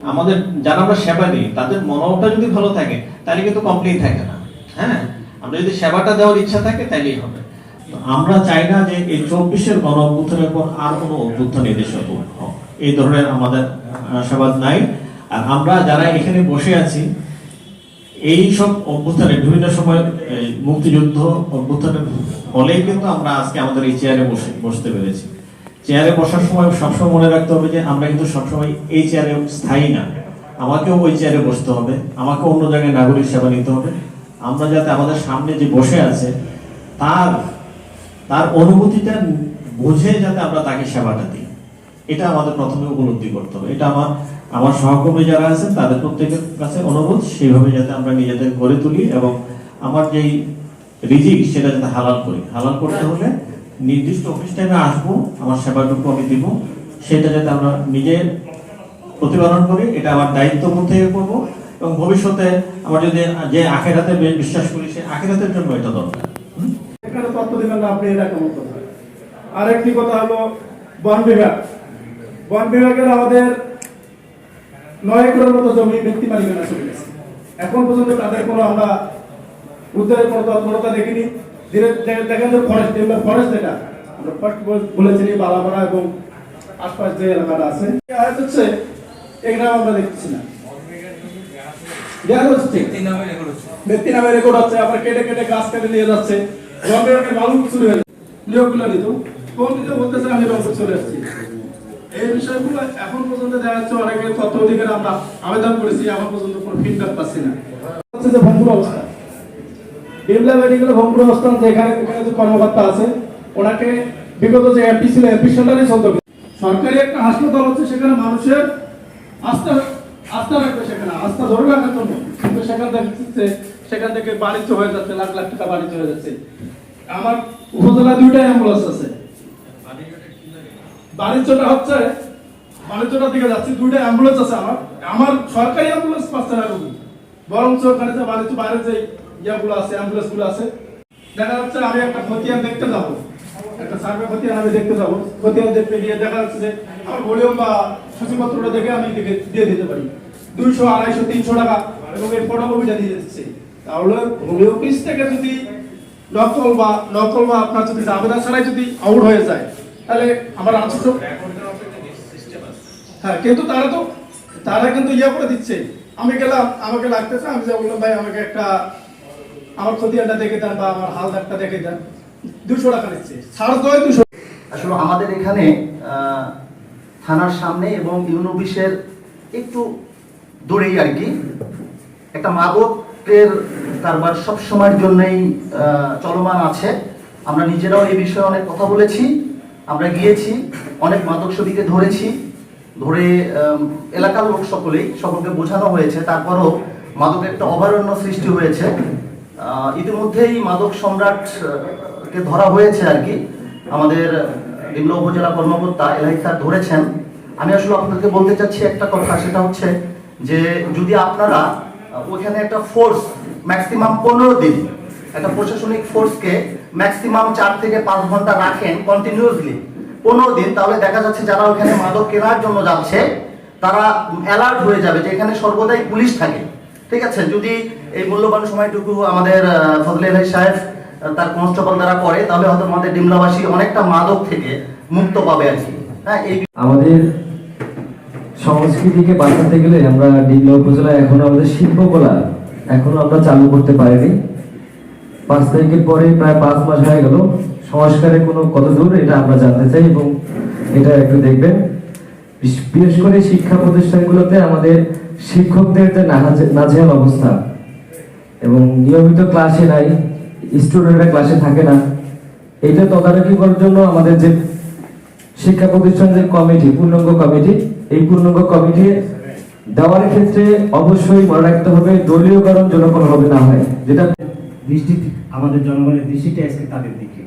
আমাদের যারা আমরা সেবা দিই তাদের মনোভাবটা যদি ভালো থাকে তাহলে কিন্তু কমপ্লিট থাকে না। হ্যাঁ, আমরা যদি সেবাটা দেওয়ার ইচ্ছা থাকে তাইলেই হবে। আমরা চাই না যে এই 24-এর গণ অভ্যুত্থানের পর আর কোনো অভ্যুত্থান এদেশে হোক, এই ধরনের আমাদের আশাবাদ নাই। আর আমরা যারা এখানে বসে আছি এই সব অভ্যুত্থানে বিভিন্ন সময় মুক্তিযুদ্ধ অভ্যুত্থানের ফলেই কিন্তু আমরা আজকে আমাদের এই চেয়ারে বসতে পেরেছি। চেয়ারে বসার সময় সবসময় মনে রাখতে হবে যে আমরা কিন্তু সবসময় এই চেয়ারে স্থায়ী না, আমাকেও ওই চেয়ারে বসতে হবে, আমাকে অন্য জায়গায় নাগরিক সেবা নিতে হবে। আমরা যাতে আমাদের সামনে যে বসে আছে তার অনুভূতিটা বুঝে যাতে আমরা তাকে সেবাটা দিই, এটা আমাদের প্রথমে উপলব্ধি করতে হবে। এটা আমার সহকর্মী যারা আছেন তাদের প্রত্যেকের কাছে অনুরোধ সেইভাবে যাতে আমরা নিজেদের গড়ে তুলি এবং আমার যেই রিজিক সেটা যাতে হালাল করি। হালাল করতে হলে নির্দিষ্ট অফিস টাইমে আসবো, আমার সেবাটুকু আমি দিব, সেটা যাতে আমরা নিজে প্রতিপালন করি, এটা আমার দায়িত্ববোধ থেকে করবো। এবং ভবিষ্যতে আমরা যদি যে আখিরাতে বিশ্বাস করি সে আখিরাতের জন্য এটা দরকার। এখানে তথ্য দিবেন না আপনি, এটা কেমন কথা? আরেকটি কথা হলো বন বিভাগ। বন বিভাগের আমাদের 9 একরের মতো জমি ব্যক্তি মালিকানা চলে গেছে। এখন পর্যন্ত তাদের কোনো আমরা উদ্ধারের কোনো তৎপরতা দেখিনি। দেখেন যে ফরেস্ট যেটা আমরা ফার্স্ট বলেছি বালাপাড়া এবং আশপাশ যে এলাকাটা আছে হচ্ছে এগুলো আমরা দেখছি না। ব্যক্তি নামে রেকর্ড হচ্ছে, আবার কেটে কেটে গাছ কেটে নিয়ে যাচ্ছে। রংপুরের মানুষ চলে গেছে, নিয়োগগুলো নিত কোন দিতে বলতেছে আমি রংপুর চলে আসছি। এই বিষয়গুলো এখন পর্যন্ত দেখা যাচ্ছে অনেকে তথ্য অধিকারে আমরা আবেদন করেছি, এখন পর্যন্ত কোনো ফিডব্যাক পাচ্ছি না। হচ্ছে যে ভঙ্গুর অবস্থা, ডিমলা মেডিকেল ভঙ্গুর অবস্থা, যেখানে যে কর্মকর্তা আছে ওনাকে বিগত যে এমপি ছিল এমপি সরকারই চলতে সরকারি একটা হাসপাতাল হচ্ছে, সেখানে মানুষের আস্থা রাখবে, সেখানে আস্থা ধরে রাখার জন্য, কিন্তু সেখান থেকে বাণিজ্য হয়ে যাচ্ছে, লাখ লাখ টাকা বাণিজ্য হয়ে যাচ্ছে। আমার উপজেলা 2টা অ্যাম্বুলেন্স আছে, বাণিজ্যটার দিকে যাচ্ছে, 2টা অ্যাম্বুলেন্স আছে আমার সরকারি অ্যাম্বুলেন্স পাচ্ছে না রোগী, বরঞ্চ ওখানে যে বাণিজ্য বাইরে যে ইয়াগুলো আছে অ্যাম্বুলেন্স গুলো আছে। দেখা যাচ্ছে আমি একটা খতিয়ান দেখতে যাবো, একটা সার্ভে খতিয়ান আমি দেখতে যাবো, খতিয়ান দেখতে গিয়ে দেখা যাচ্ছে যে আমার ভলিউম বা সূচিপত্রটা দেখে আমি দিয়ে দিতে পারি 200, 250, 300 টাকা, এবং এর ফটোকপিটা দিয়ে দিচ্ছি। তাহলে হোমিও অফিস থেকে যদি নকল বা আপনার যদি আবেদন ছাড়াই যদি আউট হয়ে যায় তাহলে আমার আনসার, হ্যাঁ, কিন্তু তারা কিন্তু ইয়া করে দিচ্ছে। আমি গেলাম, আমাকে লাগতেছে, আমি যা বললাম ভাই আমাকে একটা আমার খতিয়ানটা দেখে দেন বা আমার হালদারটা দেখে দেন, 200 টাকা নিচ্ছে, ছাড় দেয় 200। আসলে আমাদের এখানে থানার সামনে এবং ইউনো অফিসের একটু দূরেই আর কি একটা মাদকের কারবার সব সময়ের জন্যই চলমান আছে। আমরা নিজেরাও এই বিষয়ে অনেক কথা বলেছি, আমরা গিয়েছি, অনেক মাদক সেবীকে ধরে এলাকার লোক সকলকে বোঝানো হয়েছে, তারপরও মাদকের একটা অভয়ারণ্য সৃষ্টি হয়েছে। ইতিমধ্যেই মাদক সম্রাটকে ধরা হয়েছে আর কি, আমাদের ডিমলা উপজেলা কর্মকর্তা এলাহি স্যার ধরেছেন। আমি আসলে আপনাদেরকে বলতে চাচ্ছি একটা কথা, সেটা হচ্ছে যে যদি আপনারা ওখানে একটা ফোর্স ম্যাক্সিমাম 15 দিন, একটা প্রশাসনিক ফোর্সকে ম্যাক্সিমাম 4 থেকে 5 ঘন্টা রাখেন কন্টিনিউয়াসলি 15 দিন, তাহলে দেখা যাচ্ছে যারা ওখানে মাদক কেনার জন্য যাচ্ছে তারা অ্যালার্ট হয়ে যাবে যে এখানে সর্বদাই পুলিশ থাকে। ঠিক আছে, যদি এই মূল্যবান সময়টুকু আমাদের ফজলে এলাহি সাহেব তার কনস্টেবল দ্বারা করে, তাহলে হয়তো আমাদের ডিমলাবাসী অনেকটা মাদক থেকে মুক্ত পাবে আর কি। হ্যাঁ, আমাদের সংস্কৃতিকে বাঁচাতে গেলে আমরা ডিমলা উপজেলায় এখনো আমাদের শিল্পকলা এখনো আমরা চালু করতে পারিনি। 5 তারিখের পরে প্রায় 5 মাস হয়ে গেল, সংস্কারের কোনো কত দূর এটা আমরা জানতে চাই এবং এটা একটু দেখবেন। বিশেষ করে শিক্ষা প্রতিষ্ঠানগুলোতে আমাদের শিক্ষকদের যে নাজেহাল অবস্থা এবং নিয়মিত ক্লাসে নাই, স্টুডেন্টরা ক্লাসে থাকে না, এটা তদারকি করার জন্য আমাদের যে শিক্ষা প্রতিষ্ঠান যে কমিটি, পূর্ণাঙ্গ কমিটি, এই পূর্ণাঙ্গ কমিটি দেওয়ার ক্ষেত্রে অবশ্যই মনে রাখতে হবে দলীয়করণ যেন কোনোভাবে না হয়, যেটা দৃষ্টি আমাদের জনগণের দৃষ্টিটা আজকে তাদের দিকে।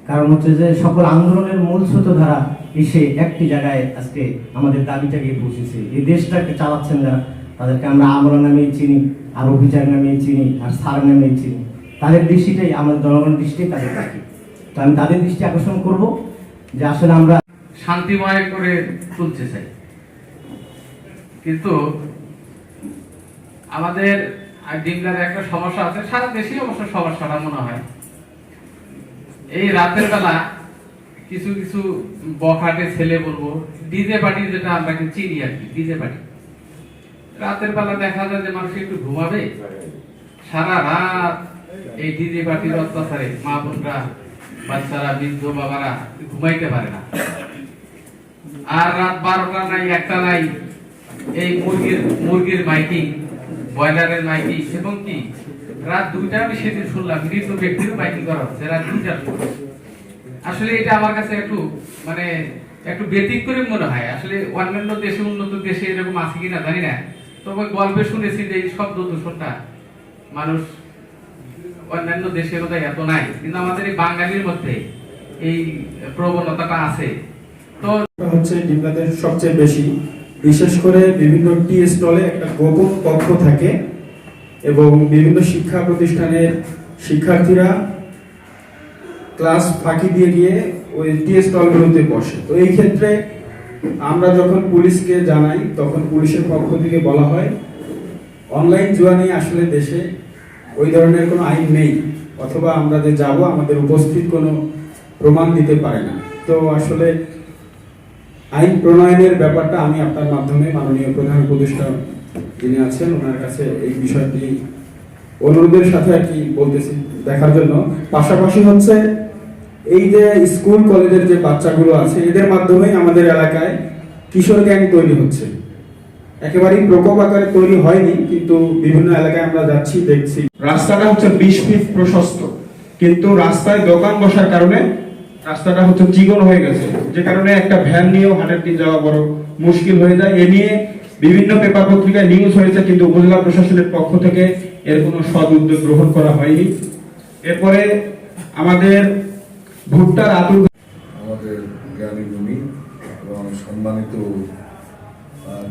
কারণ হচ্ছে যে সকল আন্দোলনের মূল স্রোতধারা এসে একটি জায়গায় আজকে আমাদের দাবিটা গিয়ে পৌঁছেছে। এই দেশটাকে চালাচ্ছেন যারা, তাদেরকে আমরা আমরা নামেই চিনি, আর অভিচার নামেই চিনি, আর সার নামেই চিনি। তাদের দৃষ্টিটাই আমাদের জনগণের দৃষ্টি তাদের থাকে। তো আমি তাদের দৃষ্টি আকর্ষণ করব যে আসলে আমরা শান্তিময় করে তুলতে চাই। কিন্তু আমাদের ডিমলার একটা সমস্যা আছে, সারা দেশেই অবশ্য সমস্যাটা মনে হয়। এই রাতের বেলা কিছু কিছু বখাটে ছেলে, বলবো ডিজে পার্টি, যেটা আমরা কিন্তু চিনি আর কি, ডিজে পার্টি, রাতের বেলা দেখা যায় যে মানুষ একটু ঘুমাবে, সারা রাত এই ডিজে পার্টির অত্যাচারে মা বোনরা, বাচ্চারা, বৃদ্ধ বাবারা ঘুমাইতে পারে না। আর রাত 12টা নাই, 1টা নাই, এই মুরগির মাইকিং, ব্রয়লারের মাইকিং, এবং কি রাত 2টা আমি সেদিন শুনলাম মৃত ব্যক্তির মাইকিং করা হচ্ছে রাত 2টার সময়। আসলে এটা আমার কাছে একটু ব্যতিক্রম মনে হয়। আসলে অন্যান্য দেশে, উন্নত দেশে এরকম আছে কিনা জানি না, তবে গল্পে শুনেছি যে এই শব্দ দূষণটা মানুষ অন্যান্য দেশের মধ্যে এত নাই, কিন্তু আমাদের এই বাঙালির মধ্যে এই প্রবণতাটা আছে। তো হচ্ছে ডিমলাদের সবচেয়ে বেশি, বিশেষ করে বিভিন্ন টি স্টলে একটা গোপন কক্ষ থাকে এবং বিভিন্ন শিক্ষা প্রতিষ্ঠানের শিক্ষার্থীরা ক্লাস ফাঁকি দিয়ে গিয়ে ওই টি স্টলগুলোতে বসে। তো এই ক্ষেত্রে আমরা যখন পুলিশকে জানাই, তখন পুলিশের পক্ষ থেকে বলা হয় অনলাইন জুয়া নিয়ে আসলে দেশে ওই ধরনের কোনো আইন নেই, অথবা আমরা যে যাব আমাদের উপস্থিত কোনো প্রমাণ দিতে পারে না। তো আসলে আইন প্রণয়নের ব্যাপারটা আমি আপনার মাধ্যমে মাননীয় প্রধান উপদেষ্টা যিনি আছেন ওনার কাছে এই বিষয়টি অনুরোধের সাথে আর কি বলতেছি দেখার জন্য। পাশাপাশি হচ্ছে এই যে স্কুল কলেজের যে বাচ্চাগুলো আছে, এদের মাধ্যমে আমাদের এলাকায় কিশোর গ্যাং তৈরি হচ্ছে। একেবারেই প্রকোপ আকারে তৈরি হয়নি, কিন্তু বিভিন্ন এলাকায় আমরা যাচ্ছি, দেখছি রাস্তাটা হচ্ছে 20 ফিট প্রশস্ত, কিন্তু রাস্তায় দোকান বসার কারণে রাস্তাটা হচ্ছে চিকন হয়ে গেছে, যে কারণে একটা ভ্যান নিয়েও হাঁটাহাঁটি যাওয়া বড় মুশকিল হয়ে যায়। এ নিয়ে বিভিন্ন পেপার পত্রিকায় নিউজ হয়েছে, কিন্তু উপজেলা প্রশাসনের পক্ষ থেকে এর কোনো সদ উদ্যোগ গ্রহণ করা হয়নি। এরপরে আমাদের ভুট্টার আতুর, আমাদের জ্ঞানী গুণী এবং সম্মানিত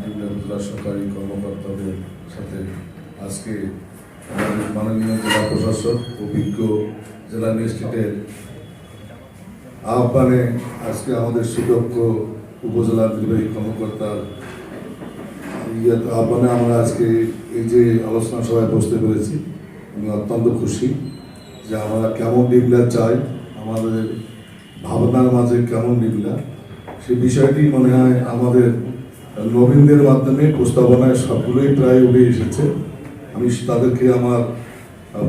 ডিমলা উপজেলা সরকারি কর্মকর্তাদের সাথে আজকে আমাদের মাননীয় জেলা প্রশাসক, অভিজ্ঞ জেলা ম্যাজিস্ট্রেটের আহ্বানে আজকে আমাদের সুদক্ষ উপজেলা নির্বাহী কর্মকর্তার আহ্বানে আমরা আজকে এই যে আলোচনা সভায় বসতে পেরেছি। আমি অত্যন্ত খুশি যে আমরা কেমন ডিমলা চাই, আমাদের ভাবনার মাঝে কেমন ডিমলা, সেই বিষয়টি মনে হয় আমাদের নবীনদের মাধ্যমে প্রস্তাবনায় সবগুলোই প্রায় উঠে এসেছে। আমি তাদেরকে আমার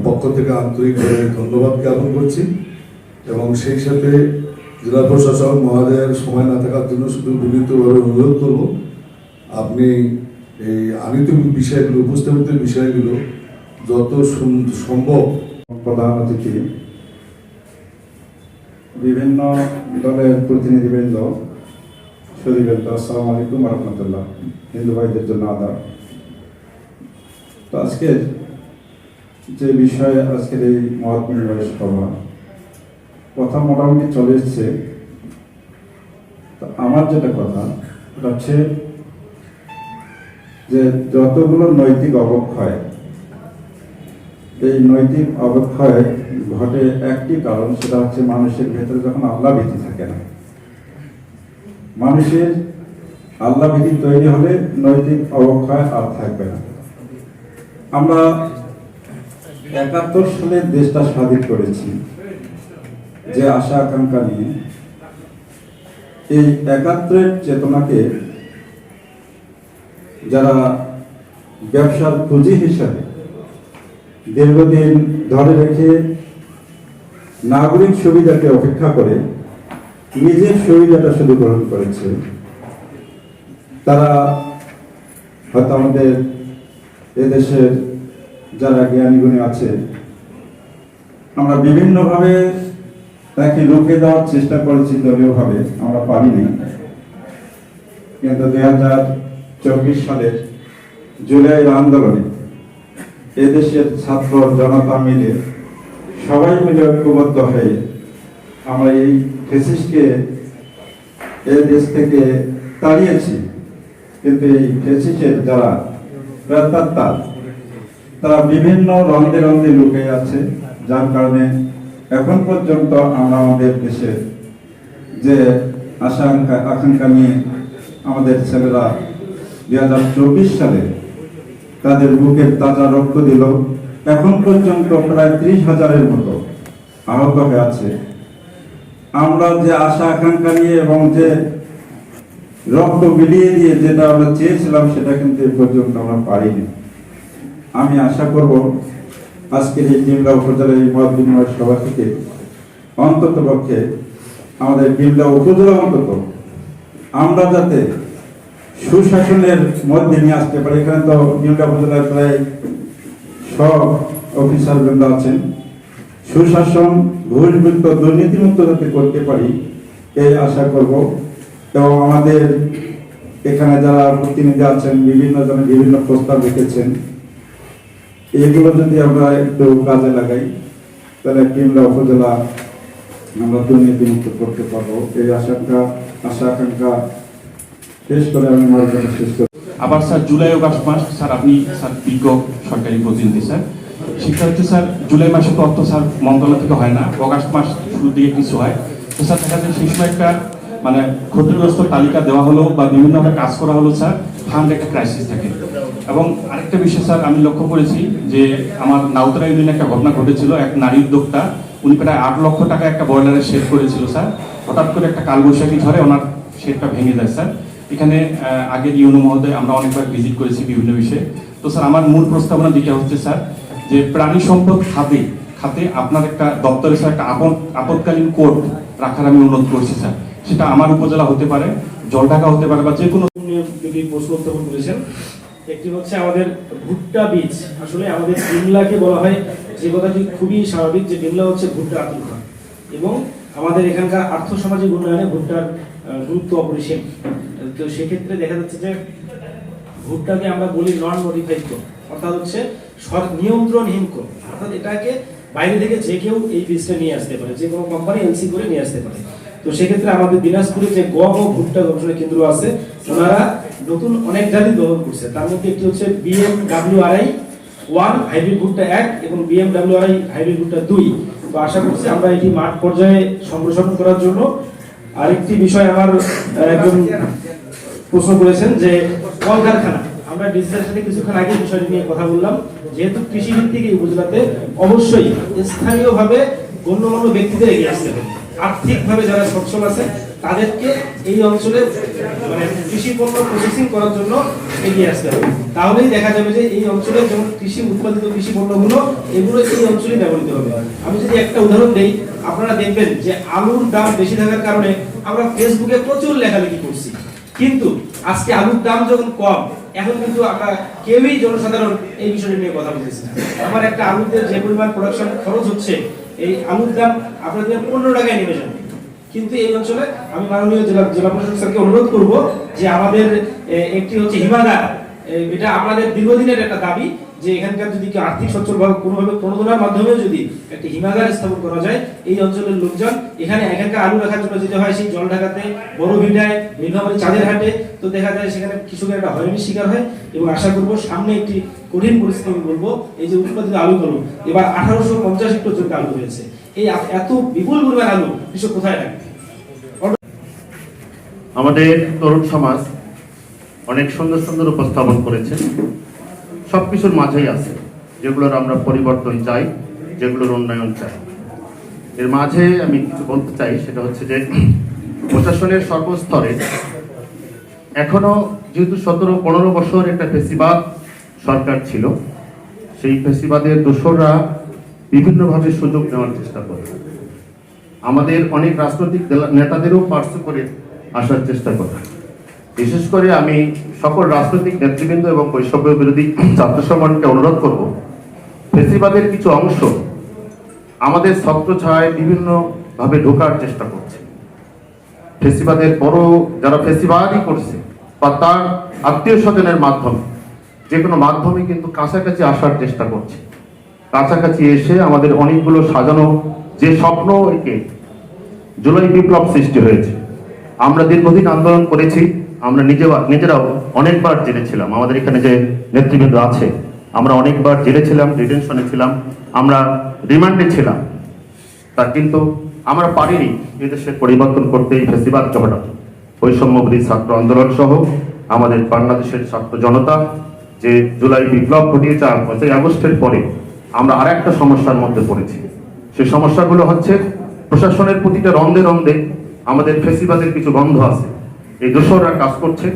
পক্ষ থেকে আন্তরিকভাবে ধন্যবাদ জ্ঞাপন করছি এবং সেই সাথে জেলা প্রশাসক মহোদয়ের সময় না থাকার জন্য শুধু বিনীতভাবে অনুরোধ করব, আপনি এই আনিত বিষয়গুলো, উপস্থাপিত বিষয়গুলো যত সম্ভব প্রধান অতিথি, বিভিন্ন দলের প্রতিনিধিবৃন্দ, সুধীবৃন্দ, আসসালামু আলাইকুম রহমতুল্লাহ, হিন্দু ভাইদের জন্য আদাব। তো আজকের যে বিষয়ে আজকের এই মহৎ নির্বাহী সভা কথা মোটামুটি চলে এসছে। তো আমার যেটা কথা হচ্ছে যে যতগুলো নৈতিক অবক্ষয়, এই নৈতিক অবক্ষয় ঘটে একটি কারণ, সেটা হচ্ছে মানুষের ভেতরে যখন আল্লাহ ভীতি থাকে না। মানুষের আল্লাহ ভীতি তৈরি হলে নৈতিক অবক্ষয় আর থাকবে না। আমরা 71 সালে দেশটা স্বাধীন করেছি যে আশা আকাঙ্ক্ষা নিয়ে। এই 71-এর চেতনাকে যারা ব্যবসার পুঁজি হিসাবে দীর্ঘদিন ধরে রেখে নাগরিক সুবিধাকে অপেক্ষা করে নিজের সুবিধাটা শুধু গ্রহণ করেছে, তারা হয়তো আমাদের এদেশের যারা জ্ঞানী গুণী আছে, আমরা বিভিন্নভাবে তাকে রুখে দেওয়ার চেষ্টা করেছি, দলীয়ভাবে আমরা পারিনি। কিন্তু 2024 সালের জুলাই আন্দোলনে এদেশের ছাত্র জনতা মিলে সবাই মিলে ঐক্যবদ্ধ হয়ে আমরা এই ফ্যাসিস্টকে এই দেশ থেকে তাড়িয়েছি। কিন্তু এই ফ্যাসিস্টের যারা প্রেতাত্মা, তারা বিভিন্ন রন্ধে রন্ধে লুকিয়ে আছে, যার কারণে এখন পর্যন্ত আমরা আমাদের দেশের যে আশা আকাঙ্ক্ষা নিয়ে আমাদের ছেলেরা 2024 সালে তাদের বুকের তাজা রক্ত দিল। এখন পর্যন্ত প্রায় 30,000-এর মতো আহত হয়ে আছে। আমরা যে আশা আকাঙ্ক্ষা নিয়ে এবং যে রক্ত বিলিয়ে দিয়ে যেটা আমরা চেয়েছিলাম সেটা কিন্তু এ পর্যন্ত আমরা পারিনি। আমি আশা করব আজকের এই ডিমলা উপজেলার এই মত বিনিময় সভা থেকে অন্তত পক্ষে আমাদের ডিমলা উপজেলা অন্তত আমরা যাতে সুশাসনের মধ্যে নিয়ে আসতে পারি। এখানে তো ডিমলা উপজেলার প্রায় সব অফিসার বৃন্দ আছেন। সুশাসন, ঘুষমুক্ত, দুর্নীতিমুক্ত যাতে করতে পারি এই আশা করব। এবং আমাদের এখানে যারা প্রতিনিধি আছেন বিভিন্ন জনে বিভিন্ন প্রস্তাব রেখেছেন, এগুলো যদি আমরা একটু কাজে লাগাই তাহলে ডিমলা উপজেলা আমরা দুর্নীতিমুক্ত করতে পারবো। এই আশা আকাঙ্ক্ষা শেষ করে আমি আমার কথা শেষ করি। আবার স্যার জুলাই আগস্ট মাস স্যার আপনি স্যার বিজ্ঞ সরকারি প্রতিনিধি স্যার, সেটা হচ্ছে স্যার জুলাই মাসে তো অর্থ স্যার মন্ত্রণালয় থেকে হয় না, আগস্ট মাস শুরু দিকে কিছু হয়। তো স্যার দেখা যায় সেই সময় একটা মানে ক্ষতিগ্রস্ত তালিকা দেওয়া হলো বা বিভিন্নভাবে কাজ করা হলো স্যার, ফান্ড একটা ক্রাইসিস থাকে। এবং আরেকটা বিষয় স্যার আমি লক্ষ্য করেছি যে আমার নাউতরা ইউনিয়নে একটা ঘটনা ঘটেছিল। এক নারী উদ্যোক্তা উনি প্রায় 8 লক্ষ টাকা একটা বয়লারের শেড করেছিল স্যার। হঠাৎ করে একটা কালবৈশাখী ঝড়ে ওনার শেডটা ভেঙে যায় স্যার। এখানে আগের ইউনো মহোদয় আমরা অনেকবার ভিজিট করেছি বিভিন্ন বিষয়ে। তো স্যার আমার মূল প্রস্তাবনা যেটা হচ্ছে স্যার যে প্রাণী সম্পদ খাতে আপনার একটা দপ্তরে স্যার একটা আপৎকালীন কোর্ট রাখার আমি অনুরোধ করছি স্যার। সেটা আমার উপজেলা হতে পারে, জলঢাকা হতে পারে বা যে কোনো দুটি প্রশ্ন উত্থাপন করেছেন। একটি হচ্ছে আমাদের ভুট্টা বীজ। আসলে আমাদের ডিমলাকে বলা হয়, যে কথাটি খুবই স্বাভাবিক, যে ডিমলা হচ্ছে ভুট্টা আতুরঘর এবং আমাদের এখানকার আর্থসামাজিক উন্নয়নে ভুট্টার গুরুত্ব অপরিসীম। তো সেক্ষেত্রে দেখা যাচ্ছে যে ভুট্টাকে আমরা বলি নন মডিফাইড ক্রপ, অর্থাৎ হচ্ছে নিয়ন্ত্রণহীন ক্রপ, অর্থাৎ এটাকে বাইরে থেকে যে কেউ এই বীজটা নিয়ে আসতে পারে, যে কোনো কোম্পানি এলসি করে নিয়ে আসতে পারে। তো সেক্ষেত্রে আমাদের দিনাজপুরে যে গম ও ভুট্টা গবেষণা কেন্দ্র আছে, ওনারা নতুন অনেক জাতি গ্রহণ করছে। তার মধ্যে একটি হচ্ছে BMWRI 1 হাইব্রিড ভুট্টা 1 এবং BMWRI হাইব্রিড ভুট্টা 2। তো আশা করছি আমরা এটি মাঠ পর্যায়ে সম্প্রসারণ করার জন্য। আরেকটি বিষয় আমার একজন প্রশ্ন করেছেন যে কলকারখানা, আমরা ডিজিটালের সাথে কিছুক্ষণ আগে বিষয়টি নিয়ে কথা বললাম। যেহেতু কৃষি ভিত্তিক এই উপজেলাতে অবশ্যই স্থানীয়ভাবে গণ্যমান্য ব্যক্তিদের এগিয়ে আসতে হবে। আর্থিকভাবে যারা সচ্ছল আছে তাদেরকে এই অঞ্চলে মানে কৃষি পণ্য প্রসেসিং করার জন্য এগিয়ে আসতে হবে। তাহলেই দেখা যাবে যে এই অঞ্চলে যেমন কৃষি উৎপাদিত কৃষি পণ্যগুলো এগুলো এই অঞ্চলে ব্যবহৃত হবে। আমি যদি একটা উদাহরণ দেই, আপনারা দেখবেন যে আলুর দাম বেশি থাকার কারণে আমরা ফেসবুকে প্রচুর লেখালেখি করছি, কিন্তু আজকে আলুর দাম যখন কম, এখন কিন্তু আমরা কেউই জনসাধারণ এই বিষয়টি নিয়ে কথা বলতেছি না। আমার একটা আলুতে যে পরিমাণ প্রোডাকশন খরচ হচ্ছে, এই আলুর দাম আপনাদের 15 টাকায় নেমে যাবে। কিন্তু এই অঞ্চলে আমি মাননীয় জেলা প্রশাসক স্যারকে অনুরোধ করব যে আমাদের একটি হচ্ছে হিমাগার, এটা আমাদের দীর্ঘদিনের একটা দাবি যে এখানকার যদি কি আর্থিক সচ্ছলভাবে কোনোভাবে প্রণোদনার মাধ্যমে যদি একটা হিমাগার স্থাপন করা যায়, এই অঞ্চলের লোকজন এখানকার আলু রাখার জন্য যেতে হয় সেই জলঢাকাতে, বড় ভিটায়, নীলফামারী চাঁদের হাটে, তো দেখা যায় সেখানে কৃষকের একটা হয়রানির শিকার হয়। এবং আশা করব সামনে একটি কঠিন পরিস্থিতি আমি বলবো, এই যে উৎপাদিত আলুগুলো এবার 1850 হেক্টর জমিতে আলু হয়েছে, এই এত বিপুল পরিমাণ আলু কৃষক কোথায় রাখবে? আমাদের তরুণ সমাজ অনেক সুন্দর সুন্দর উপস্থাপন করেছে, সবকিছুর মাঝেই আছে যেগুলোর আমরা পরিবর্তন চাই, যেগুলোর উন্নয়ন চাই। এর মাঝে আমি কিছু বলতে চাই, সেটা হচ্ছে যে প্রশাসনের সর্বস্তরে এখনো যেহেতু 17-15 বছর একটা ফেসিবাদ সরকার ছিল, সেই ফেসিবাদের দোসররা বিভিন্নভাবে সুযোগ নেওয়ার চেষ্টা করে, আমাদের অনেক রাজনৈতিক নেতাদেরও পার্শ্ব করে আসার চেষ্টা করে। বিশেষ করে আমি সকল রাজনৈতিক নেতৃবৃন্দ এবং বৈষম্য বিরোধী ছাত্র সংগঠনকে অনুরোধ করব, ফেসিবাদের কিছু অংশ আমাদের ছত্রছায়ায় বিভিন্নভাবে ঢোকার চেষ্টা করছে। ফেসিবাদের বড় যারা ফেসিবাদই করছে বা তার আত্মীয় স্বজনের মাধ্যমে, যে কোনো মাধ্যমে কিন্তু কাছাকাছি আসার চেষ্টা করছে। কাছাকাছি এসে আমাদের অনেকগুলো সাজানো যে স্বপ্ন একে জুলাই বিপ্লব সৃষ্টি হয়েছে। আমরা দীর্ঘদিন আন্দোলন করেছি, আমরা নিজেরাও অনেকবার জেলেছিলাম, আমাদের এখানে যে নেতৃবৃন্দ আছে আমরা অনেকবার জেলে ছিলাম, ডিটেনশনে ছিলাম, আমরা রিমান্ডে ছিলাম, তা কিন্তু আমরা পারিনি এই দেশের পরিবর্তন করতে। এই ফেসিবাদকে হটাতে বৈষম্য বিরোধী ছাত্র আন্দোলন সহ আমাদের বাংলাদেশের ছাত্র জনতা যে জুলাই বিপ্লব ঘটিয়েছে 5ই আগস্টের পরে আমরা আর একটা সমস্যার মধ্যে পড়েছি। সেই সমস্যাগুলো হচ্ছে প্রশাসনের প্রতিটা রন্ধে রন্ধে আমাদের ফেসিবাদের কিছু গন্ধ আছে। এই দোসররা কাজ করছে,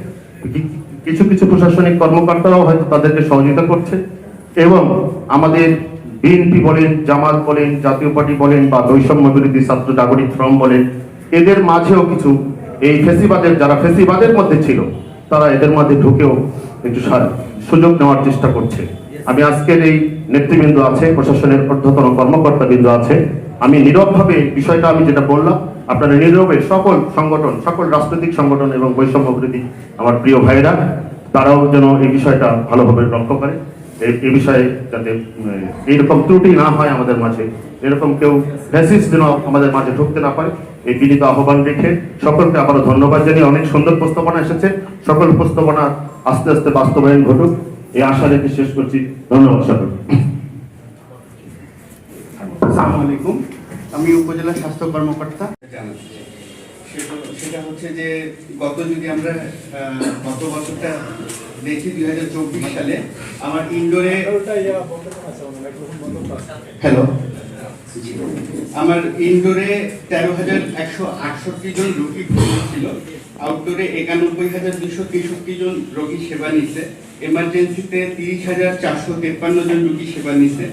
কিছু কিছু প্রশাসনিক কর্মকর্তারাও হয়তো তাদেরকে সহযোগিতা করছে, এবং আমাদের বিএনপি বলেন, জামাত বলেন, জাতীয় পার্টি বলেন বা বৈষম্য বিরোধী ছাত্র জাগরিক ফ্রন্ট বলেন, এদের মাঝেও কিছু এই ফেসিবাদের যারা ফেসিবাদের মধ্যে ছিল তারা এদের মধ্যে ঢুকেও একটু সুযোগ নেওয়ার চেষ্টা করছে। আমি আজকের এই নেতৃবৃন্দ আছে, প্রশাসনের ঊর্ধ্বতন কর্মকর্তাবৃন্দ আছে, আমি নীরবভাবে বিষয়টা আমি যেটা বললাম, আপনারা নীরবে সকল সংগঠন, সকল রাজনৈতিক সংগঠন এবং বৈষম্য বিরোধী আমার প্রিয় ভাইয়েরা তারাও যেন এই বিষয়টা ভালোভাবে লক্ষ্য করে, এই বিষয়ে যাতে এইরকম ত্রুটি না হয় আমাদের মাঝে, এরকম কেউ ফ্যাসিস্ট যেন আমাদের মাঝে ঢুকতে না পারে, এই বিনীত আহ্বান রেখে সকলকে আবারও ধন্যবাদ জানিয়ে অনেক সুন্দর প্রস্তাবনা এসেছে, সকল প্রস্তাবনা আস্তে আস্তে বাস্তবায়ন ঘটুক এই আশা রেখে শেষ করছি। ধন্যবাদ সকলকে। আসসালামু আলাইকুম, আমি উপজেলা স্বাস্থ্য কর্মকর্তা। সেটা হচ্ছে যে গত বছরটা দেখি 2024 সালে আমার ইনডোরে আমার ইনডোরে 13,168 জন রোগী ভর্তি ছিল, আউটডোরে 91,263 জন রোগী সেবা নিচ্ছে, এমার্জেন্সিতে 30,453 জন রোগী সেবা নিচ্ছে।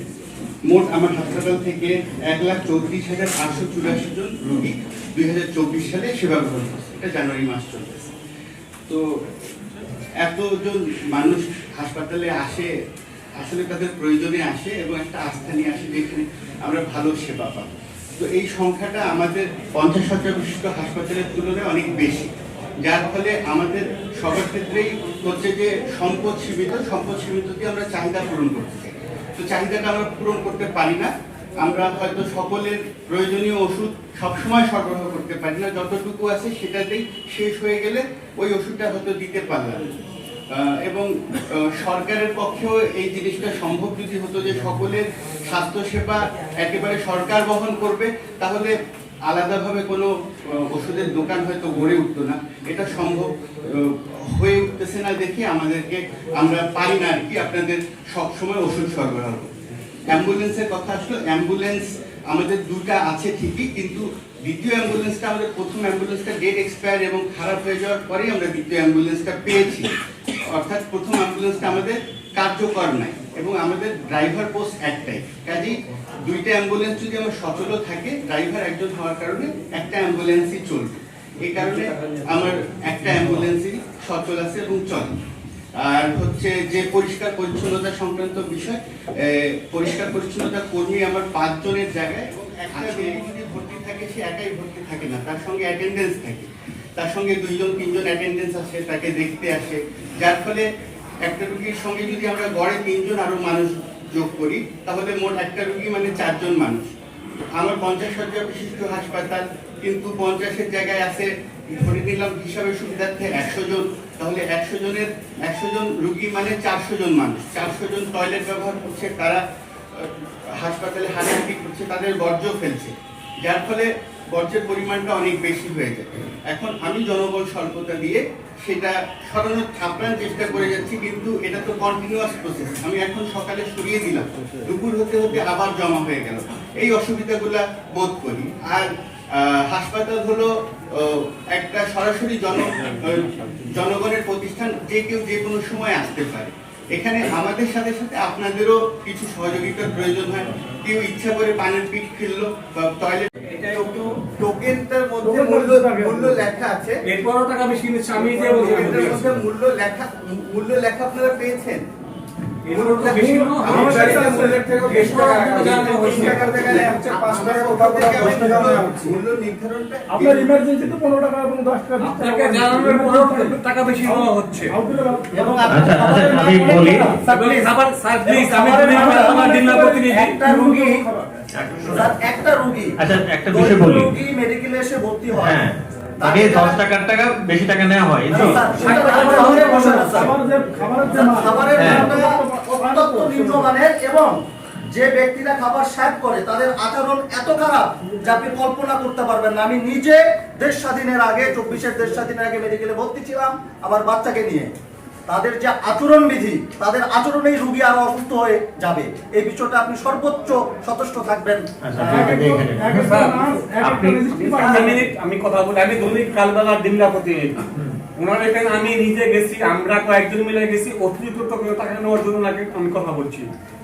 মোট আমার হাসপাতাল থেকে 1,34,884 জন রোগী 2024 সালে সেবা গ্রহণ করছে। এটা জানুয়ারি মাস চলতেছে। তো এতজন মানুষ হাসপাতালে আসে, আসলে তাদের প্রয়োজনে আসে এবং একটা আস্থা নিয়ে আসে যেখানে আমরা ভালো সেবা পাবো। তো এই সংখ্যাটা আমাদের 50 শয্যা বিশিষ্ট হাসপাতালের তুলনায় অনেক বেশি, যার ফলে আমাদের সবার ক্ষেত্রেই হচ্ছে যে সম্পদ সীমিত দিয়ে আমরা চাহিদা পূরণ করতে চাই। তো চাহিদাটা আমরা পূরণ করতে পারি না, আমরা হয়তো সকলের প্রয়োজনীয় ওষুধ সবসময় সরবরাহ করতে পারি না, যতটুকু আছে সেটাতেই শেষ হয়ে গেলে ওই ওষুধটা হয়তো দিতে পারলাম। এবং সরকারের পক্ষেও এই জিনিসটা সম্ভব যদি হতো যে সকলের স্বাস্থ্যসেবা একেবারে সরকার বহন করবে, তাহলে আলাদাভাবে কোনো ওষুধের দোকান হয়তো গড়ে উঠতো না। এটা সম্ভব হয়ে উঠতেছে না দেখি আমরা পারি না আর কি আপনাদের সবসময় ওষুধ সরবরাহ করতে। অ্যাম্বুলেন্সের কথা আসলো, অ্যাম্বুলেন্স আমাদের দুটা আছে ঠিকই, কিন্তু দ্বিতীয় অ্যাম্বুলেন্সটা আমাদের প্রথম অ্যাম্বুলেন্সটা ডেট এক্সপায়ার এবং খারাপ হয়ে যাওয়ার পরেই আমরা দ্বিতীয় অ্যাম্বুলেন্সটা পেয়েছি। অর্থাৎ প্রথম অ্যাম্বুলেন্সটা আমাদের কার্যকর নাই এবং আমাদের ড্রাইভার পোস্ট একটাই, কাজেই দুইটা অ্যাম্বুলেন্স যদি আমার সচল থাকে, ড্রাইভার একজন হওয়ার কারণে একটা অ্যাম্বুলেন্সই চলবে। এই কারণে আমার একটা অ্যাম্বুলেন্সই সচল আছে এবং চলে। আর হচ্ছে যে পরিষ্কার পরিচ্ছন্নতা সংক্রান্ত বিষয়, পরিষ্কার পরিচ্ছন্নতা কর্মী আমার 5 জনের জায়গায়, এবং একটা রোগী যদি ভর্তি থাকে সে একাই ভর্তি থাকে না, তার সঙ্গে অ্যাটেন্ডেন্স থাকে, তার সঙ্গে 2-3 অ্যাটেন্ডেন্স আসে, তাকে দেখতে আসে, যার ফলে একটা রোগীর সঙ্গে যদি আমরা গড়ে 3 জন আরো মানুষ যোগ করি তাহলে মোট একটা রোগী মানে 4 জন মানুষ। আমার 50 শয্যা বিশিষ্ট হাসপাতাল, কিন্তু 50-এর জায়গায় আছে ধরে নিলাম হিসাবে সুবিধার্থে 100 জন, তাহলে 100 জন রোগী মানে 400 জন মানুষ। 400 জন টয়লেট ব্যবহার করছে, তারা হাসপাতালে হাঁটাহাঁটি করছে, তাদের বর্জ্য ফেলছে, যার ফলে বর্জ্যের পরিমাণটা অনেক বেশি হয়ে যায়। এখন আমি জনবল স্বল্পতা দিয়ে সেটা সরানোর আপ্রাণ চেষ্টা করে যাচ্ছি, কিন্তু এটা তো কন্টিনিউয়াস প্রসেস। আমি এখন সকালে সরিয়ে দিলাম, দুপুর হতে হতে আবার জমা হয়ে গেল, এই অসুবিধাগুলা বোধ করি। আর হাসপাতাল হলো একটা সরাসরি জনগণের প্রতিষ্ঠান, যে কেউ যে কোনো সময় আসতে পারে। এখানে আমাদের সাথে সাথে আপনাদেরও কিছু সহযোগিতার প্রয়োজন হয়। কেউ ইচ্ছা করে পানির পিক ফেললো বা টয়লেট, এটা একটু টোকেনটার মধ্যে মূল্য লেখা আছে, এরপরও টাকা বেশি নিচ্ছে। আমি যে টোকেনটার মধ্যে মূল্য লেখা আপনারা পেয়েছেন? আপনার ইমার্জেন্সি তো 15 টাকা এবং 10 টাকা আপনাকে জানানোর পরেও টাকা বেশি দেওয়া হচ্ছে। এবং আমি বলি খাবার সার্ভিস, আমি আমার জেলা প্রতিনিধি, একটা রোগী আচ্ছা একটা বিষয় বলি, মেডিকেলে এসে ভর্তি হয়, হ্যাঁ তাকে 10 টাকা বেশি টাকা নেওয়া হয়, খাবারের নিম্নমানের এবং যে ব্যক্তিরা খাবার সার্ভ করে তাদের আচরণ এত খারাপ যে আপনি কল্পনা করতে পারবেন না। আমি নিজে দেশ স্বাধীনের আগে 24-এর দেশ স্বাধীনের আগে মেডিকেলে ভর্তি ছিলাম আমার বাচ্চাকে নিয়ে। তাদের যে আচরণ বিধি, তাদের আচরণেই রোগী আরো অসুস্থ হয়ে যাবে। এই বিষয়টা আপনি সর্বোচ্চ সচেষ্ট থাকবেন। আমি কথা বলি, আমি দৈনিক কালবেলা ডিমলা প্রতিনিধি। ওনার এখানে আমি নিজে গেছি, আমরা কয়েকজন মিলে গেছি, অতিরিক্ত টাকা নেওয়ার জন্য নাকি আমি কথা বলছি।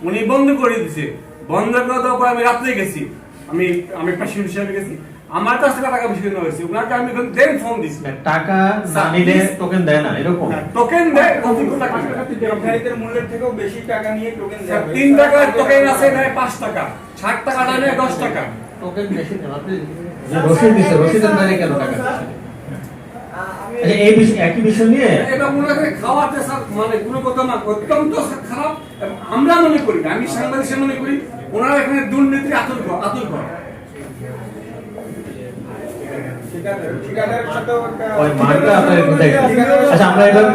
উনি বন্ধ করে দিছে, বন্ধ করে দেওয়ার পর আমি রাত্রে গেছি, আমি পেশেন্ট হিসেবে গেছি, আমার কাছ থেকে টাকা বেশি নেওয়া হয়েছে। ওনাকে আমি দেন ফোন দিছি, টাকা না নিলে টোকেন দেয় না, এরকম টোকেন দেয় অতিরিক্ত টাকা, ব্যবসায়ীদের মূল্যের থেকেও বেশি টাকা নিয়ে টোকেন দেয়। 3 টাকার টোকেন আছে, নেয় 5 টাকা, 60 টাকা না নেয় 10 টাকা। টোকেন বেশি না, আপনি যে রসিদ দিছে রসিদের বাইরে কেন টাকা দিচ্ছে? এই বিষয়, একই বিষয় নিয়ে এটা মনে হয় খাওয়াতে মানে কোনো কথা না, অত্যন্ত খারাপ। আমরা মনে করি, আমি সাংবাদিক মনে করি ওনারা এখানে দুর্নীতির আতুর ঘর। ঠিকাদারের সাথেও ওই মানটা আপনার একটু দেখেন। আচ্ছা, আমরা এবার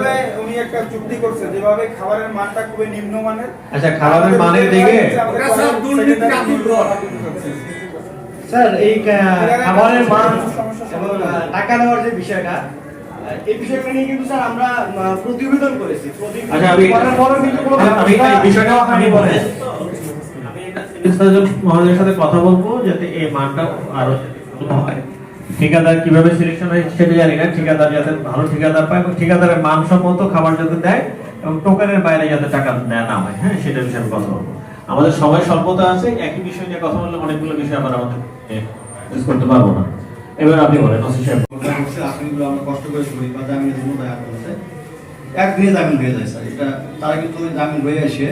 উনি একটা চুক্তি করছে যেভাবে খাবারের মানটা খুবই নিম্নমানের। আচ্ছা, খাবারের মানের দিকে ওরা সব দুর্নীতির আতুর ঘর। স্যার এই খাবারের মান এবং টাকা দেওয়ার যে বিষয়টা, এই বিষয়টা নিয়ে কিন্তু স্যার আমরা প্রতিবেদন করেছি। আচ্ছা, আমি এই বিষয়টা আমি বলে মহোদয়ের সাথে কথা বলবো যাতে এই মানটা আরো ভালো হয়। ঠিকাদার কিভাবে সিলেকশন হয় সেটা জানি না, ঠিকাদার যাতে ভালো ঠিকাদার পায় এবং ঠিকাদারের মানসম্মত খাবার যাতে দেয় এবং টোকেনের বাইরে যাতে টাকা নেওয়া না হয়, হ্যাঁ, সেটা বিষয়ে আমি কথা বলবো। আমাদের সময় স্বল্পতা আছে, একই বিষয় নিয়ে কথা বললে অনেকগুলো বিষয় আবার আমাদের ইউজ করতে পারবো না। এবার আপনি বলেন ওসি সাহেব। আসামিগুলো আমরা কষ্ট করে করি বা জামিনের জন্য দায়া করেছে, একদিনে জামিন হয়ে যায় স্যার। এটা তারা কিন্তু জামিন হয়ে এসে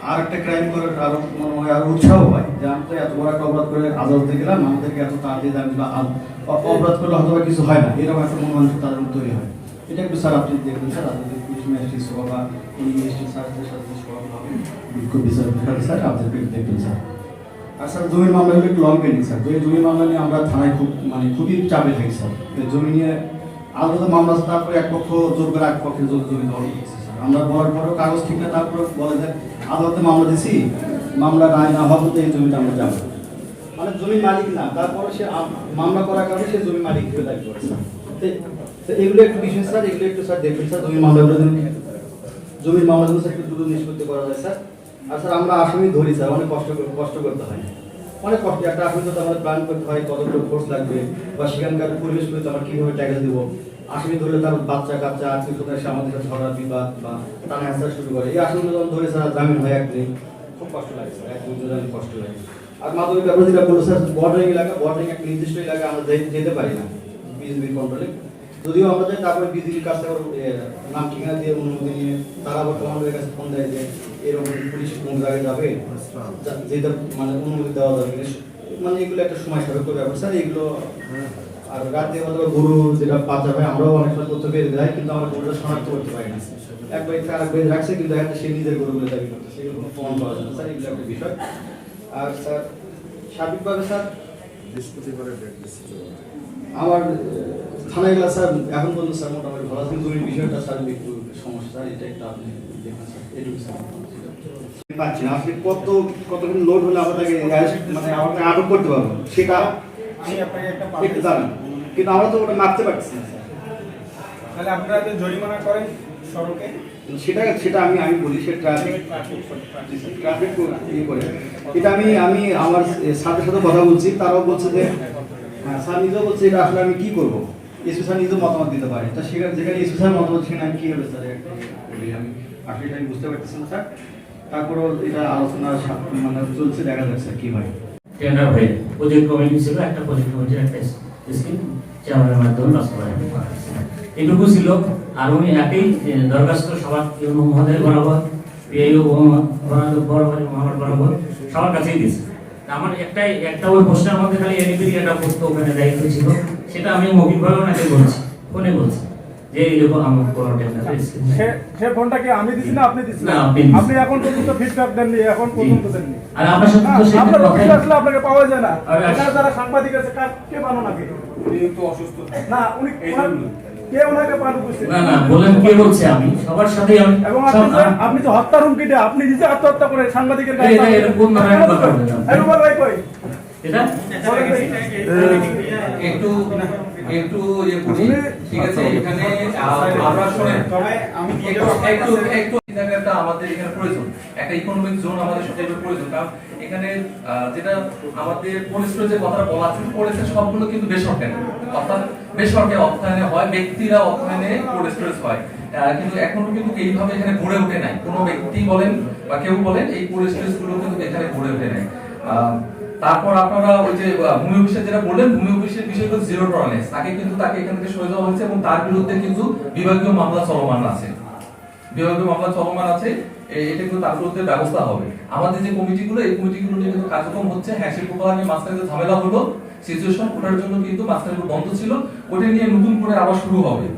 আর একটা ক্রাইম করার আরো মনে হয় আরো উৎসাহ হয় যে আমি তো এত বড় একটা অপরাধ করে আদালতে গেলাম, আমাদেরকে এত তাড়াতাড়ি জামিন বা অপরাধ করলে হয়তো কিছু হয় না, এরকম একটা মনোমানসিক তাদের মধ্যে তৈরি হয়। এটা একটু স্যার আপনি দেখবেন স্যার, আপনাদের পুলিশ ম্যাজিস্ট্রেট সভা বা ম্যাজিস্ট্রেট স্যারদের সাথে সভা হবে বিক্ষোভ বিচার স্যার, আপনাদের একটু দেখবেন স্যার। আর স্যার জমির মামলাগুলো একটু লং পেন্ডিং স্যার। জমির মামলা নিয়ে আমরা থানায় খুবই চাপে থাকি স্যার। জমি নিয়ে আলাদা মামলা, তারপরে এক পক্ষ জোর করে এক পক্ষের জমি দখল করছে স্যার। আমরা বলার পরেও কাগজ ঠিক না, তারপরে বলে যে আদালতে মামলা দিছি, মামলা রায় না হওয়া পর্যন্ত এই জমিটা আমরা যাবো, মানে জমির মালিক না, তারপরে সে মামলা করার কারণে সে জমির মালিক হিসেবে দায়িত্ব করে স্যার। এগুলো একটু বিষয় স্যার, এগুলো একটু স্যার দেখবেন স্যার। জমির মামলাগুলো স্যার একটু দ্রুত নিষ্পত্তি করা যায় স্যার। আর স্যার আমরা আসামি ধরি স্যার, অনেক কষ্ট করতে হয়, অনেক কষ্ট। একটা আসামি তো আমাদের প্ল্যান করতে হয়, কতটা ফোর্স লাগবে বা সেখানকার পরিবেশগুলোতে আমরা কীভাবে ট্যাক্স দেবো। আসামি ধরলে তার বাচ্চা কাচ্চা আত্মীয় স্বজন এসে আমাদের কাছে ঝগড়া বিবাদ বা টানা হেঁচড়া শুরু করে। এই আসামিগুলো যখন ধরে স্যার জামিন হয় একদিন, খুব কষ্ট লাগে স্যার, এক দুই জামিন কষ্ট লাগে। আর মাধ্যমিক ব্যাপার যেটা বললো স্যার, বর্ডারিং এলাকা, বর্ডারিং একটা নির্দিষ্ট এলাকা আমরা যেতে পারি না বিজিবির কন্ট্রোলে। যদিও আমরা যাই, তারপরে বিজিবির কাছ থেকে নাম ঠিকানা দিয়ে অনুমতি নিয়ে তারা আবার কমান্ডারের কাছে ফোন দেয় যে এরকম পুলিশ কোন জায়গায় যাবে, যেটা মানে অনুমতি দেওয়া যাবে, মানে এগুলো একটা সময় সাপেক্ষ ব্যাপার স্যার। এগুলো আর রাতে অথবা গরু যেটা পাচার হয়, আমরাও অনেক সময় তথ্য পেয়ে যাই, কিন্তু আমরা গরুটা শনাক্ত করতে পারি না। এক বাইক আর এক বাইক রাখছে, কিন্তু একটা সে নিজের গরুগুলো দাবি করছে, সেগুলো কোনো প্রমাণ পাওয়া যায় না স্যার। এগুলো একটা বিষয়। আর স্যার সার্বিকভাবে স্যার আমার থানায় গেলে স্যার এখন পর্যন্ত স্যার মোটামুটি ভালো আছে। জমির বিষয়টা স্যার একটু সমস্যা, এটা একটা আপনি দেখুন স্যার, এটুকু স্যার পাচ্ছি না। আপনি কতক্ষণ লোড হলে আপনাকে মানে আমাকে আটক করতে পারবো, সেটা একটু জানেন, কিন্তু আমরা তো ওটা মাপতে পারছি না স্যার। তাহলে আপনারা যে জরিমানা করেন সড়কে, সেটা আমি বলি, সে ট্রাফিক ইয়ে করে। এটা আমি আমার সাথে কথা বলছি, তারাও বলছে যে হ্যাঁ স্যার নিজেও বলছে এটা আসলে আমি কি করবো, এসপি স্যার নিজেও মতামত দিতে পারে। তা যেখানে এসপি স্যার মতামত সেখানে আমি কি হবে স্যার, আমি আসলে এটা আমি বুঝতে পারতেছি না স্যার। তারপরেও এটা আলোচনা মানে চলছে, দেখা যাচ্ছে কি হয়। টেন্ডার হয়ে প্রজেক্ট কমিটি ছিল, একটা প্রজেক্ট কমিটির একটা স্কিম চেয়ারম্যানের মাধ্যমে বাস্তবায়ন করা হয়েছে। এটুকু ছিল। আর উনি একই দরখাস্ত সবার মহোদয় বরাবর, পিআইও বরাবর, মহামার বরাবর সবার কাছেই দিয়েছে। আমার একটা ওই পোস্টার মধ্যে খালি এনপির একটা পোস্ট ওখানে দায়িত্ব ছিল, সেটা আমি মৌখিকভাবে ওনাকে বলছি, ফোনে বলছি যে এইরকম আমার কোনো টেন্ডার সে ফোনটা কি আমি দিছি না আপনি দিছেন? না, আপনি এখন পর্যন্ত ফিডব্যাক দেননি, এখন পর্যন্ত দেননি। আর আপনার সাথে তো সেটা আপনার কথা আসলে আপনাকে পাওয়া যায় না। এখানে যারা সাংবাদিক আছে কে পানো নাকি? উনি তো অসুস্থ না, উনি কে ওনাকে পার করছে? না না বলেন কে বলছে, আমি সবার সাথে আমি এবং আপনি তো হত্যা হুমকিটা আপনি নিজে আত্মহত্যা করে সাংবাদিকের কাছে এটা কোন ধরনের কথা বললেন? রুবেল ভাই কই? এটা একটু একটু ইয়ে করি, ঠিক আছে? এখানে আমরা শুনেন, একটু জায়গাটা আমাদের এখানে প্রয়োজন, একটা ইকোনমিক জোন আমাদের সবচেয়ে প্রয়োজন। কারণ এখানে যেটা আমাদের পরিস্থিতির যে কথাটা বলা আছে, পরিস্থিতি সবগুলো কিন্তু বেসরকারি, অর্থাৎ বেসরকারি অর্থায়নে হয়, ব্যক্তিরা অর্থায়নে পরিস্থিতি হয়, কিন্তু এখনো কিন্তু এইভাবে এখানে গড়ে ওঠে নাই। কোনো ব্যক্তি বলেন বা কেউ বলেন, এই পরিস্থিতি গুলো কিন্তু এখানে গড়ে ওঠে নাই। তারপর আপনারা ওই যে ভূমি অফিসের যেটা বললেন, ভূমি অফিসের বিষয় কিন্তু জিরো টলারেন্স, তাকে এখান থেকে সরে যাওয়া হয়েছে এবং তার বিরুদ্ধে কিন্তু বিভাগীয় মামলা চলমান আছে, এটা কিন্তু তার বিরুদ্ধে ব্যবস্থা হবে। আমাদের যে কমিটিগুলো, এই কমিটিগুলো নিয়ে কিন্তু কার্যক্রম হচ্ছে। হ্যাঁ, শিল্পকলা নিয়ে মাঝখানে যে ঝামেলা হলো, সিচুয়েশন ওটার জন্য কিন্তু মাঝখানে বন্ধ ছিল, ওটা নিয়ে নতুন করে আবার শুরু হবে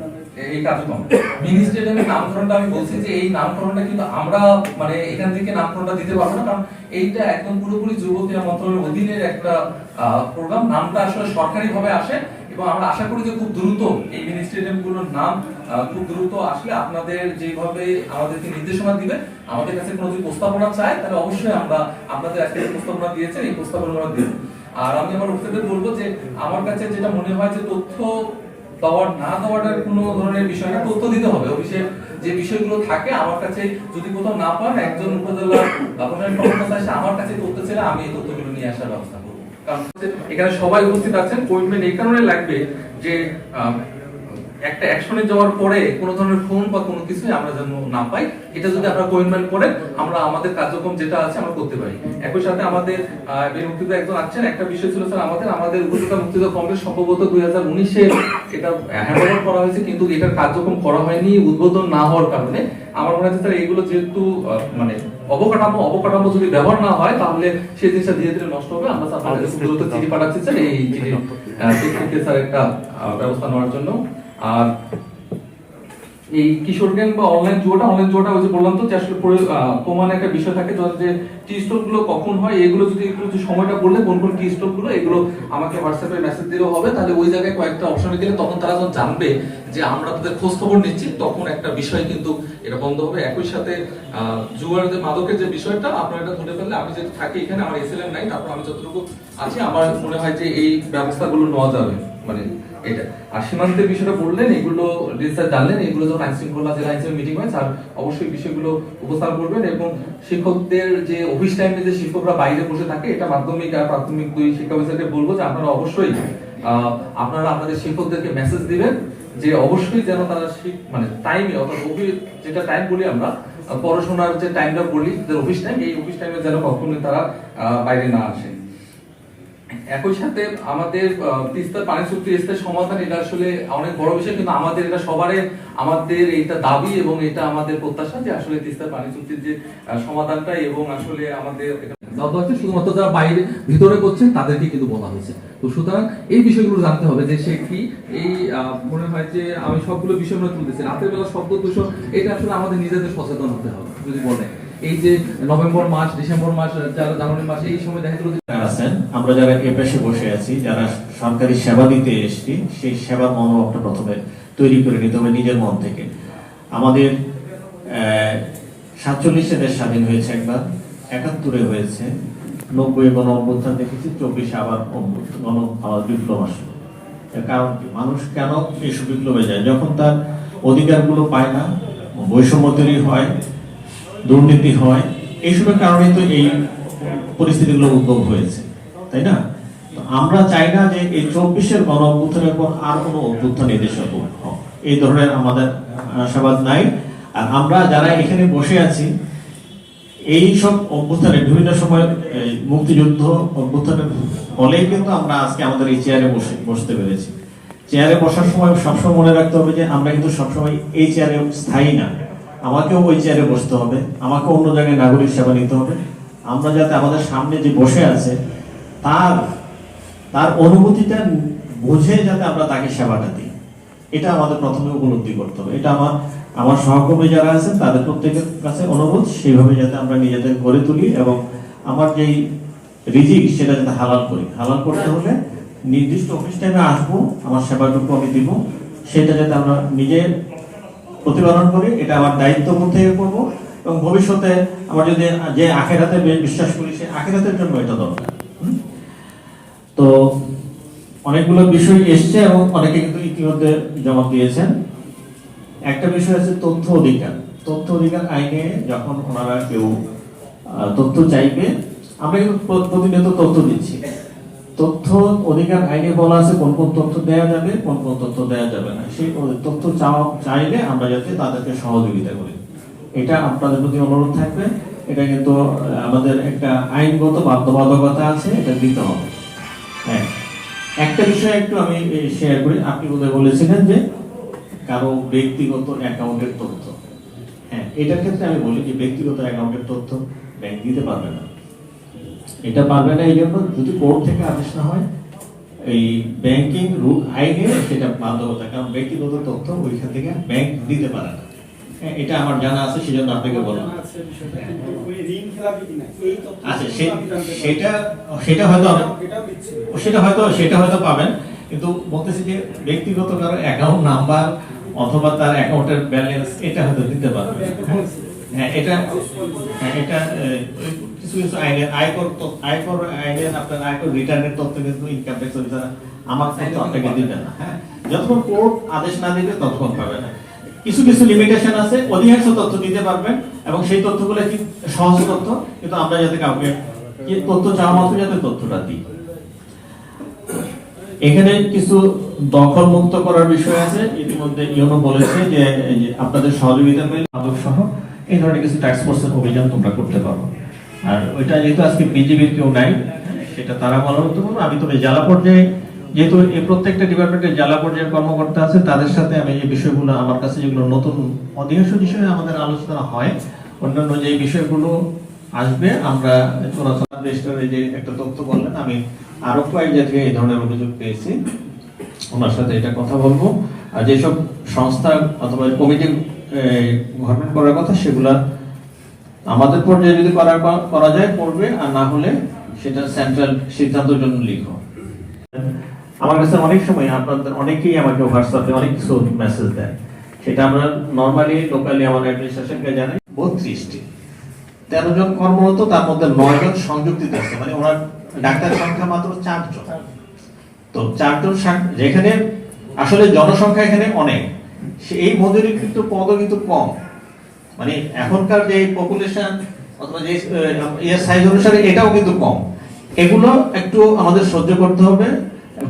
এই কার্যক্রম। মিনি স্টেডিয়ামের নামকরণটা আমি বলছি যে এই নামকরণটা কিন্তু আমরা মানে এখান থেকে নামকরণটা দিতে পারবো না, কারণ এইটা একদম পুরোপুরি যুব ক্রীড়া মন্ত্রণালয়ের অধীনের একটা প্রোগ্রাম। নামটা আসলে সরকারি ভাবে আসে এবং আমরা আশা করি যে খুব দ্রুত এই মিনি স্টেডিয়ামগুলোর নাম খুব দ্রুত আসলে আপনাদের যেভাবে আমাদেরকে নির্দেশনা দিবে, আমাদের কাছে কোনো যদি প্রস্তাবনা চায় তাহলে অবশ্যই আমরা আপনাদের আজকে প্রস্তাবনা দিয়েছেন, এই প্রস্তাবনা দেব। আর আমি আমার বক্তব্যে বলবো যে আমার কাছে যেটা মনে হয় যে তথ্য দেওয়ার না দেওয়াটার কোনো ধরনের বিষয় না, তথ্য দিতে হবে। অফিসে যে বিষয়গুলো থাকে আমার কাছে যদি কোথাও না পান, একজন উপজেলা প্রশাসনিক কর্মকর্তা এসে আমার কাছে তথ্য ছেড়ে আমি এই তথ্যগুলো নিয়ে আসার ব্যবস্থা করবো। কারণ এখানে সবাই উপস্থিত আছেন, কমিটমেন্ট এই কারণে লাগবে যে একটা অ্যাকশনে যাওয়ার পরে কোনো ধরনের ফোন বা কোনো কিছুই আমরা যেন না পাই। এটা যদি আমরা কমিটমেন্ট করেন, আমরা আমাদের কার্যক্রম যেটা আছে আমরা করতে পারি। একই সাথে আমাদের মুক্তিযোদ্ধা একজন আছেন, একটা বিষয় ছিল স্যার আমাদের উপজেলা মুক্তিযোদ্ধা কংগ্রেস সম্ভবত 2019-এ এটা হ্যান্ডওভার করা হয়েছে, কিন্তু এটার কার্যক্রম করা হয়নি উদ্বোধন না হওয়ার কারণে। আমার মনে হচ্ছে স্যার এইগুলো যেহেতু মানে অবকাঠামো যদি ব্যবহার না হয় তাহলে সেই জিনিসটা ধীরে ধীরে নষ্ট হবে। আমরা স্যার চিঠি পাঠাচ্ছি স্যার, এই চিঠি স্যার একটা ব্যবস্থা নেওয়ার জন্য। আর এই কিশোর গ্যাং বা অনলাইন জুয়াটা ওই যে বললাম তো যে আসলে প্রমাণ একটা বিষয় থাকে, যে টি স্টক গুলো কখন হয় এগুলো যদি একটু সময়টা বললে কোন কোন টি স্টক গুলো, এগুলো আমাকে হোয়াটসঅ্যাপে মেসেজ দিলেও হবে। তাহলে ওই জায়গায় কয়েকটা অপশনে দিলে তখন তারা যখন জানবে যে আমরা তাদের খোঁজ খবর নিচ্ছি, তখন একটা বিষয় কিন্তু এটা বন্ধ হবে। একই সাথে জুয়ার যে মাদকের যে বিষয়টা আপনারা এটা ধরে ফেললে, আমি যেটা থাকি এখানে আমার এসএলএম নাই, তারপর আমি যতটুকু আছি আমার মনে হয় যে এই ব্যবস্থাগুলো নেওয়া যাবে। মানে এটা আর সীমান্তের বিষয়টা বললেন, এগুলো রিসার্চ জানলেন, এগুলো যখন আইন শৃঙ্খলা জেলা আইন মিটিং হয় স্যার অবশ্যই বিষয়গুলো উপস্থাপন করবেন। এবং শিক্ষকদের যে অফিস টাইমে যে শিক্ষকরা বাইরে বসে থাকে, এটা মাধ্যমিক আর প্রাথমিক দুই শিক্ষা অফিসারকে বলবো যে আপনারা অবশ্যই আপনারা আপনাদের শিক্ষকদেরকে মেসেজ দিবেন যে অবশ্যই যেন তারা মানে টাইমে, অর্থাৎ যেটা টাইম বলি আমরা পড়াশোনার যে টাইমটা বলি অফিস টাইম, এই অফিস টাইমে যেন কখনোই তারা বাইরে না আসে। একই সাথে আমাদের তিস্তার পানি চুক্তি সমাধান, এটা আসলে অনেক বড় বিষয়, কিন্তু আমাদের এটা সবারই আমাদের এটা দাবি এবং এটা আমাদের প্রত্যাশা যে আসলে তিস্তার পানি চুক্তির যে সমাধানটা এবং আসলে আমাদের শুধুমাত্র যারা বাইরে ভিতরে করছেন তাদেরকে কিন্তু বলা হয়েছে। তো সুতরাং এই বিষয়গুলো জানতে হবে যে সে কি, এই মনে হয় যে আমি সবগুলো বিষয় মনে তুলতেছি। রাতের বেলা শব্দ দূষণ, এটা আসলে আমাদের নিজেদের সচেতন হতে হবে। যদি বলে এই যে নভেম্বর মাস, ডিসেম্বর মাস, জানুয়ারি মাস, এই সময় দেখা গেল আছেন, আমরা যারা এ পাশে বসে আছি, যারা সরকারি সেবা দিতে এসেছি, সেই সেবার মনোভাবটা প্রথমে তৈরি করে নিতে হবে নিজের মন থেকে। আমাদের 47-এ দেশ স্বাধীন হয়েছে একবার, 71-এ হয়েছে, 90-এ গণ অভ্যুত্থান দেখেছি, 24-এ আবার বিপ্লব আসলো। কারণ কি, মানুষ কেন এইসব বিপ্লবে যায়? যখন তার অধিকারগুলো পায় না, বৈষম্য তৈরি হয়, দুর্নীতি হয়, এইসবের কারণে তো এই পরিস্থিতিগুলো উদ্ভব হয়েছে, তাই না? আমরা চাই না যে এই 24-এর গণ অভ্যুত্থানের পর আর কোনো অভ্যুত্থান এদেশে হোক, এই ধরনের আমাদের আশাবাদ নাই। আর আমরা যারা এখানে বসে আছি, এই সব অভ্যুত্থানের বিভিন্ন সময় মুক্তিযুদ্ধ অভ্যুত্থানের ফলেই কিন্তু আমরা আজকে আমাদের এই চেয়ারে বসতে পেরেছি। চেয়ারে বসার সময় সবসময় মনে রাখতে হবে যে আমরা কিন্তু সবসময় এই চেয়ারে স্থায়ী না, আমাকেও ওই চেয়ারে বসতে হবে, আমাকে অন্য জায়গায় নাগরিক সেবা নিতে হবে। আমরা যাতে আমাদের সামনে যে বসে আছে তার অনুভূতিটা বুঝে যাতে আমরা তাকে সেবাটা দিই, এটা আমাদের প্রথমে উপলব্ধি করতে হবে। এটা আমার সহকর্মী যারা আছেন তাদের প্রত্যেকের কাছে অনুরোধ, সেইভাবে যাতে আমরা নিজেদের গড়ে তুলি এবং আমার যেই রিজিক সেটা যাতে হালাল করি। হালাল করতে হলে নির্দিষ্ট অফিস টাইমে আসবো, আমার সেবাটুকু আমি দিব, সেটা যাতে আমরা নিজে প্রতিপালন করি, এটা আমার দায়িত্ববোধ থেকে করবো, এবং ভবিষ্যতে আমরা যদি যে আখিরাতে বিশ্বাস করি সেই আখিরাতের জন্য এটা দরকার। তো অনেকগুলো বিষয় এসছে এবং অনেকে কিন্তু ইতিমধ্যে জমা দিয়েছেন। একটা বিষয় আছে তথ্য অধিকার। তথ্য অধিকার আইনে যখন ওনারা কেউ তথ্য চাইবে, আমরা কিন্তু প্রতিনিয়ত তথ্য দিচ্ছি। তথ্য অধিকার আইনে বলা আছে কোন কোন তথ্য দেওয়া যাবে, কোন কোন তথ্য দেওয়া যাবে না। সেই তথ্য চাইলে আমরা যাতে তাদেরকে সহযোগিতা করি, এটা আপনাদের প্রতি অনুরোধ থাকবে। এটা কিন্তু আমাদের একটা আইনগত বাধ্যবাধকতা আছে, এটা দিতে হবে। হ্যাঁ, একটা বিষয় একটু আমি শেয়ার করি। আপনি বোধহয় বলেছিলেন যে কারো ব্যক্তিগত অ্যাকাউন্টের তথ্য। হ্যাঁ, এটার ক্ষেত্রে আমি বলি যে ব্যক্তিগত অ্যাকাউন্টের তথ্য ব্যাংক দিতে পারবে না। এটা পারবে না এই জন্য যদি কোর্ট থেকে আদেশ না হয়, এই ব্যাংকিং রুল আইনে সেটা বাধ্যকতা, কারণ ব্যক্তিগত তথ্য ওইখান থেকে ব্যাংক দিতে পারে না। হ্যাঁ, এটা আমার জানা আছে, সেজন্য আপনাকে বললাম। আচ্ছা, সেটা হয়তো পাবেন, কিন্তু বলতেছি যে ব্যক্তিগত কারো অ্যাকাউন্ট নাম্বার অথবা তার অ্যাকাউন্টের ব্যালেন্স এটা হয়তো দিতে পারবে। হ্যাঁ, এটা কিছু কিছু আইনের আয়কর আইনের আপনার আয়কর রিটার্নের তথ্য কিন্তু ইনকাম ট্যাক্স অফিসার আমার তথ্য আপনাকে দিবে না। হ্যাঁ, যতক্ষণ কোর্ট আদেশ না দিবে ততক্ষণ পাবে না। কিছু কিছু লিমিটেশন আছে, অধিকাংশ তথ্য দিতে পারবেন, এবং সেই তথ্যগুলো কি সহজ তথ্য, কিন্তু আমরা যাতে কাউকে তথ্য চাওয়া মাত্র যাতে তথ্যটা দিই। এখানে কিছু দখল মুক্ত করার বিষয় আছে। ইতিমধ্যে ইউনো বলেছে যে আপনাদের সহযোগিতা পেলে মাদক সহ এই ধরনের কিছু টাস্ক ফোর্সের অভিযান তোমরা করতে পারো। আর ওইটা যেহেতু আজকে বিজিবির কেউ নাই, সেটা তারা বলা হতে পারবো। আমি তবে জেলা পর্যায়ে, যেহেতু এই প্রত্যেকটা ডিপার্টমেন্টের জেলা পর্যায়ের কর্মকর্তা আছে, তাদের সাথে আমি এই বিষয়গুলো, আমার কাছে যেগুলো নতুন অধিকাংশ বিষয়ে আমাদের আলোচনা হয়, অন্যান্য যে বিষয়গুলো আসবে আমরা দেশের যে একটা তথ্য বললেন, আমি আরো কয়েক জায়গায় এই ধরনের অভিযোগ পেয়েছি, ওনার সাথে এটা কথা বলবো। আর যেসব সংস্থা অথবা কমিটি গঠন করার কথা, সেগুলা আমাদের পর্যায়ে যদি করা যায় করবে, আর না হলে সেটা সেন্ট্রাল সিদ্ধান্তের জন্য লিখো। আমার কাছে অনেক সময় আপনাদের অনেকেই আমাকে হোয়াটসঅ্যাপে অনেক কিছু মেসেজ দেয়, সেটা আমরা নর্মালি লোকালি আমার অ্যাডমিনিস্ট্রেশনকে জানাই। 32টি 13 জন কর্মরত, তার মধ্যে 9 জন সংযুক্তিত আছে, মানে ওনার ডাক্তার সংখ্যা মাত্র 4 জন। তো 4 জন, যেখানে আসলে জনসংখ্যা এখানে অনেক, এই মজুরিকৃত পদও কিন্তু কম। মানে এখনকার যে পপুলেশন অথবা যে সাইজ অনুসারে এটাও কিন্তু কম। এগুলো একটু আমাদের সহ্য করতে হবে।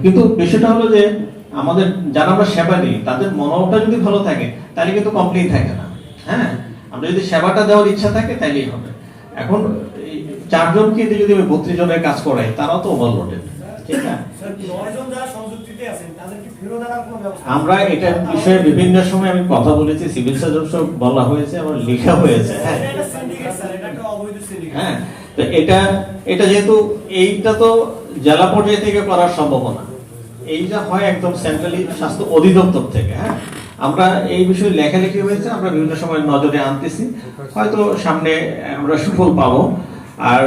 কিন্তু বিষয়টা হলো যে আমাদের যারা আমরা সেবা দিই তাদের মনোভাবটা যদি ভালো থাকে তাহলে কিন্তু কমপ্লিট থাকে না। হ্যাঁ, আমরা যদি সেবাটা দেওয়ার ইচ্ছা থাকে তাইলেই হবে। এখন 4 জনকে যদি আমি 32 জনের কাজ করাই, তারাও তো ওভারলোডেড, ঠিক না? আমরা এটা বিষয়ে বিভিন্ন সময় আমি কথা বলেছি, সিভিল সার্জন সব বলা হয়েছে, আমার লেখা হয়েছে। হ্যাঁ, তো এটা যেহেতু এইটা তো জেলা পর্যায় থেকে করার সম্ভাবনা, এইটা হয় একদম সেন্ট্রালি স্বাস্থ্য অধিদপ্তর থেকে। হ্যাঁ, আমরা এই বিষয়ে লেখালেখি হয়েছে, আমরা বিভিন্ন সময় নজরে আনতেছি, হয়তো সামনে আমরা সুফল পাবো। আর